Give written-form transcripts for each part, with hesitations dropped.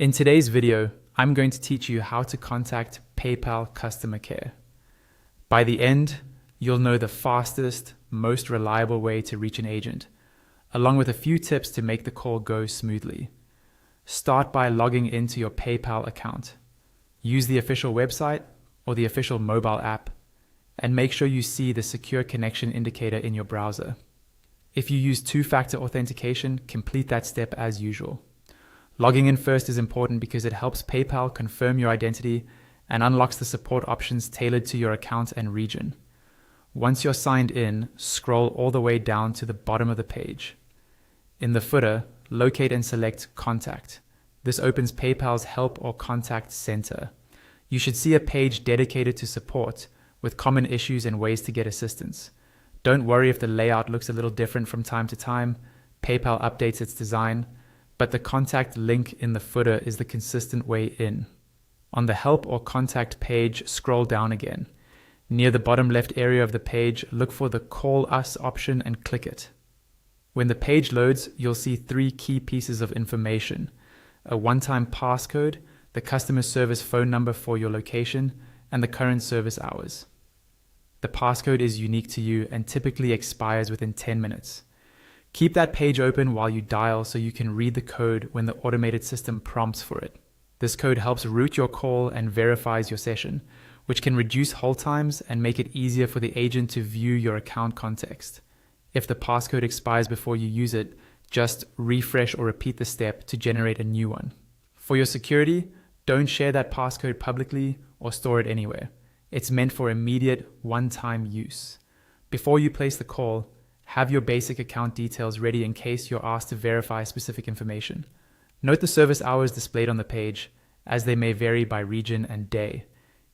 In today's video, I'm going to teach you how to contact PayPal customer care. By the end, you'll know the fastest, most reliable way to reach an agent, along with a few tips to make the call go smoothly. Start by logging into your PayPal account. Use the official website or the official mobile app, and make sure you see the secure connection indicator in your browser. If you use two-factor authentication, complete that step as usual. Logging in first is important because it helps PayPal confirm your identity and unlocks the support options tailored to your account and region. Once you're signed in, scroll all the way down to the bottom of the page. In the footer, locate and select Contact. This opens PayPal's Help or Contact Center. You should see a page dedicated to support with common issues and ways to get assistance. Don't worry if the layout looks a little different from time to time. PayPal updates its design, but the contact link in the footer is the consistent way in. On the Help or Contact page, scroll down again. Near the bottom left area of the page, look for the Call Us option and click it. When the page loads, you'll see three key pieces of information: a one-time passcode, the customer service phone number for your location, and the current service hours. The passcode is unique to you and typically expires within 10 minutes. Keep that page open while you dial so you can read the code when the automated system prompts for it. This code helps route your call and verifies your session, which can reduce hold times and make it easier for the agent to view your account context. If the passcode expires before you use it, just refresh or repeat the step to generate a new one. For your security, don't share that passcode publicly or store it anywhere. It's meant for immediate, one-time use. Before you place the call, have your basic account details ready in case you're asked to verify specific information. Note the service hours displayed on the page, as they may vary by region and day.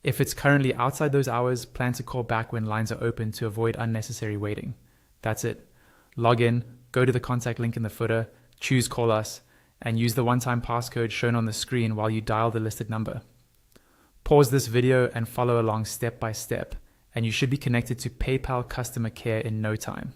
If it's currently outside those hours, plan to call back when lines are open to avoid unnecessary waiting. That's it. Log in, go to the contact link in the footer, choose Call Us, and use the one-time passcode shown on the screen while you dial the listed number. Pause this video and follow along step by step, and you should be connected to PayPal customer care in no time.